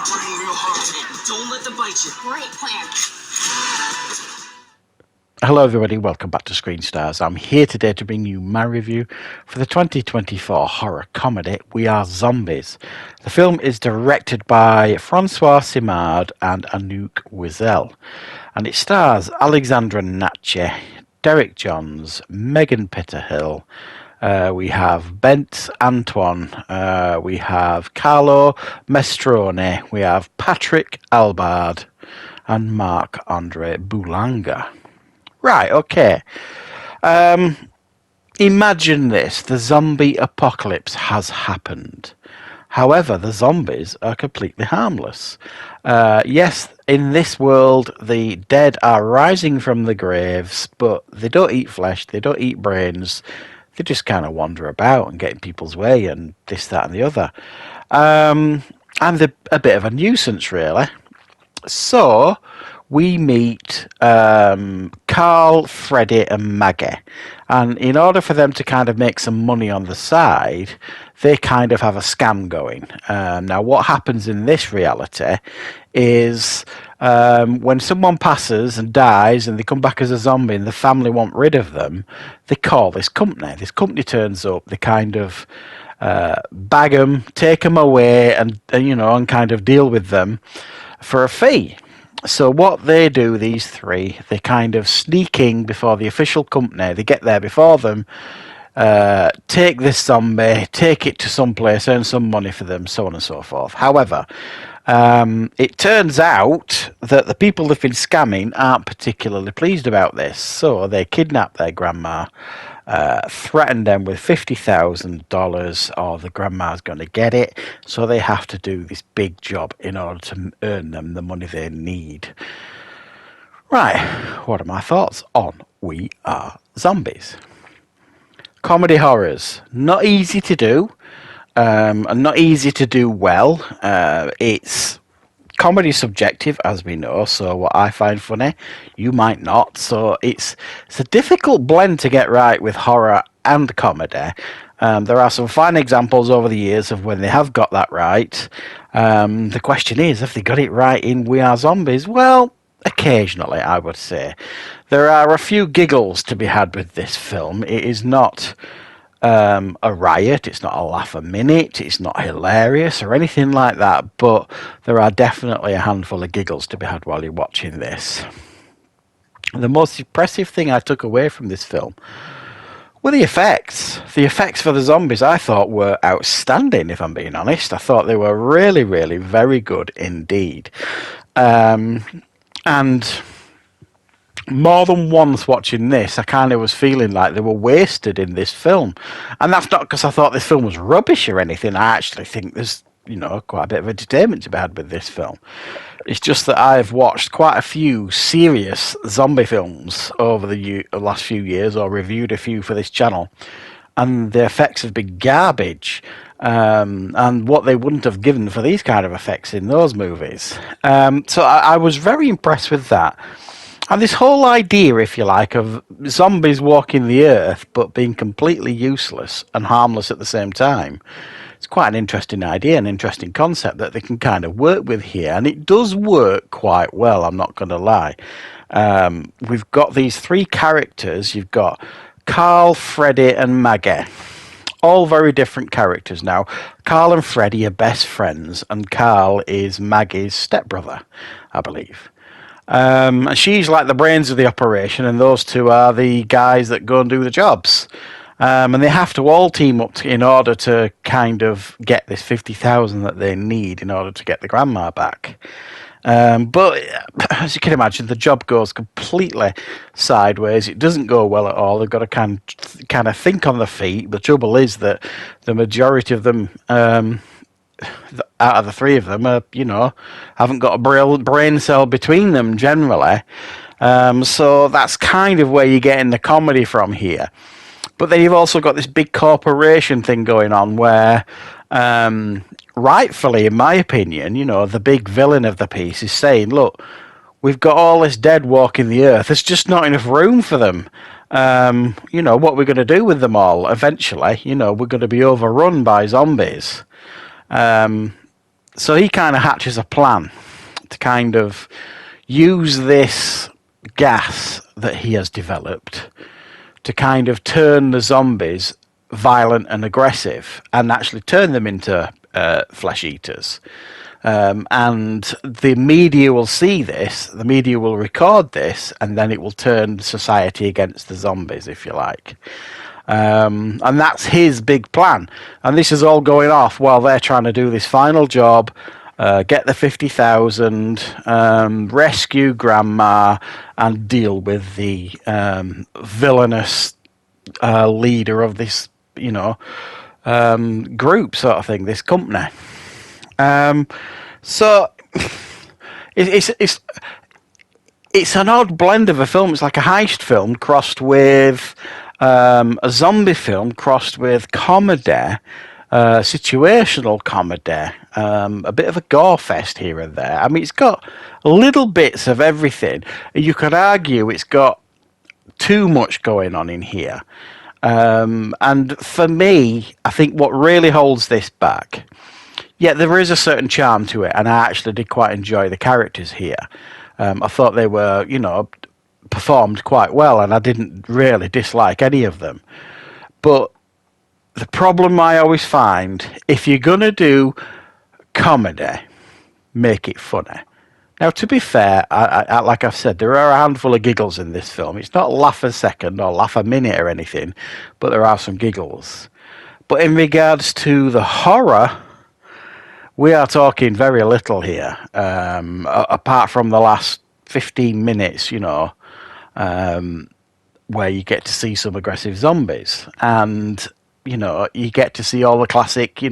Bring real hard in. Don't let them bite you. Great plan. Hello everybody, welcome back to Screenstars. I'm here today to bring you my review for the 2024 horror comedy We Are Zombies. The film is directed by Francois Simard and Anouk Wiesel, and it stars Alexandra Natche, Derek Johns, Megan Pitterhill, we have Bent Antoine, we have Carlo Mestrone, we have Patrick Albard, and Marc-Andre Boulanga. Right, okay. Imagine this. The zombie apocalypse has happened. However, the zombies are completely harmless. Yes, in this world, the dead are rising from the graves, but they don't eat flesh, they don't eat brains. They just kind of wander about and get in people's way and this, that, and the other. And they're a bit of a nuisance, really. So we meet Carl, Freddie, and Maggie. And in order for them to kind of make some money on the side, they kind of have a scam going. Now, what happens in this reality is when someone passes and dies and they come back as a zombie and the family want rid of them, they call this company. This company turns up, they kind of bag them, take them away, and kind of deal with them for a fee. So what they do, these three, they kind of sneak in before the official company. They get there before them, take this zombie, take it to some place, earn some money for them, so on and so forth. However, it turns out that the people they've been scamming aren't particularly pleased about this. So they kidnap their grandma, threaten them with $50,000 or the grandma's going to get it. So they have to do this big job in order to earn them the money they need. Right, what are my thoughts on We Are Zombies? Comedy horrors, not easy to do. And not easy to do well. It's comedy subjective, as we know, so what I find funny, you might not. So it's a difficult blend to get right with horror and comedy. There are some fine examples over the years of when they have got that right. The question is, have they got it right in We Are Zombies? Well, occasionally, I would say. There are a few giggles to be had with this film. It is not a riot, it's not a laugh a minute, it's not hilarious or anything like that, but there are definitely a handful of giggles to be had while you're watching this. The most impressive thing I took away from this film were the effects. The effects for the zombies I thought were outstanding, if I'm being honest. I thought they were really, really very good indeed. And more than once watching this, I kind of was feeling like they were wasted in this film. And that's not because I thought this film was rubbish or anything. I actually think there's, quite a bit of entertainment to be had with this film. It's just that I've watched quite a few serious zombie films over the last few years, or reviewed a few for this channel, and the effects have been garbage. And what they wouldn't have given for these kind of effects in those movies. So I was very impressed with that. And this whole idea, if you like, of zombies walking the earth but being completely useless and harmless at the same time, it's quite an interesting idea, an interesting concept that they can kind of work with here. And it does work quite well, I'm not going to lie. We've got these three characters. You've got Carl, Freddie and Maggie. All very different characters now. Carl and Freddie are best friends, and Carl is Maggie's stepbrother, I believe. She's like the brains of the operation, and those two are the guys that go and do the jobs. And they have to all team up in order to kind of get this $50,000 that they need in order to get the grandma back. But as you can imagine, the job goes completely sideways. It doesn't go well at all. They've got to kind of think on their feet. The trouble is that the majority of them, out of the three of them, haven't got a brain cell between them generally. So that's kind of where you're getting the comedy from here. But then you've also got this big corporation thing going on where, rightfully, in my opinion, the big villain of the piece is saying, look, we've got all this dead walking the earth. There's just not enough room for them. What we're going to do with them all eventually, we're going to be overrun by zombies. So he kind of hatches a plan to kind of use this gas that he has developed to kind of turn the zombies violent and aggressive and actually turn them into flesh eaters. And the media will see this, the media will record this, and then it will turn society against the zombies, if you like. And that's his big plan. And this is all going off while they're trying to do this final job, get the 50,000, rescue Grandma, and deal with the villainous leader of this, group sort of thing, this company. So it's an odd blend of a film. It's like a heist film crossed with a zombie film crossed with comedy, situational comedy, a bit of a gore fest here and there. I mean, it's got little bits of everything. You could argue it's got too much going on in here. And for me, I think what really holds this back, there is a certain charm to it, and I actually did quite enjoy the characters here. I thought they were, performed quite well, and I didn't really dislike any of them. But the problem I always find, if you're going to do comedy, make it funny. Now, to be fair, I, like I've said, there are a handful of giggles in this film. It's not laugh a second or laugh a minute or anything, but there are some giggles. But in regards to the horror, we are talking very little here, apart from the last 15 minutes, where you get to see some aggressive zombies. And, you get to see all the classic,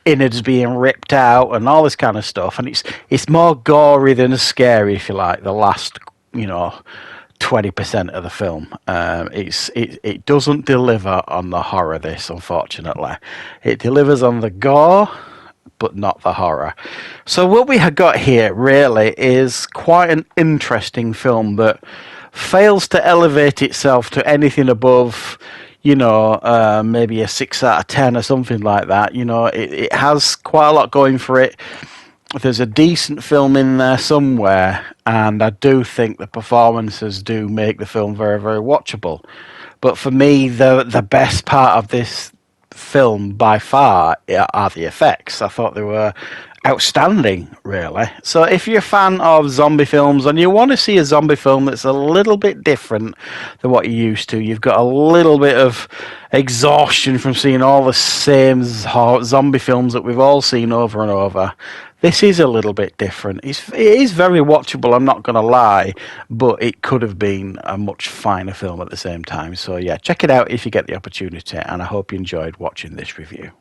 innards being ripped out and all this kind of stuff. And it's more gory than scary, if you like, the last, 20% of the film. It doesn't deliver on the horror, this, unfortunately. It delivers on the gore, but not the horror. So what we have got here really is quite an interesting film that fails to elevate itself to anything above, maybe a 6 out of 10 or something like that. It has quite a lot going for it. There's a decent film in there somewhere, and I do think the performances do make the film very, very watchable. But for me, the best part of this film by far are the effects. I thought they were outstanding, really. So if you're a fan of zombie films and you want to see a zombie film that's a little bit different than what you're used to, you've got a little bit of exhaustion from seeing all the same zombie films that we've all seen over and over, this is a little bit different. It is very watchable, I'm not going to lie, but it could have been a much finer film at the same time. So yeah, check it out if you get the opportunity, and I hope you enjoyed watching this review.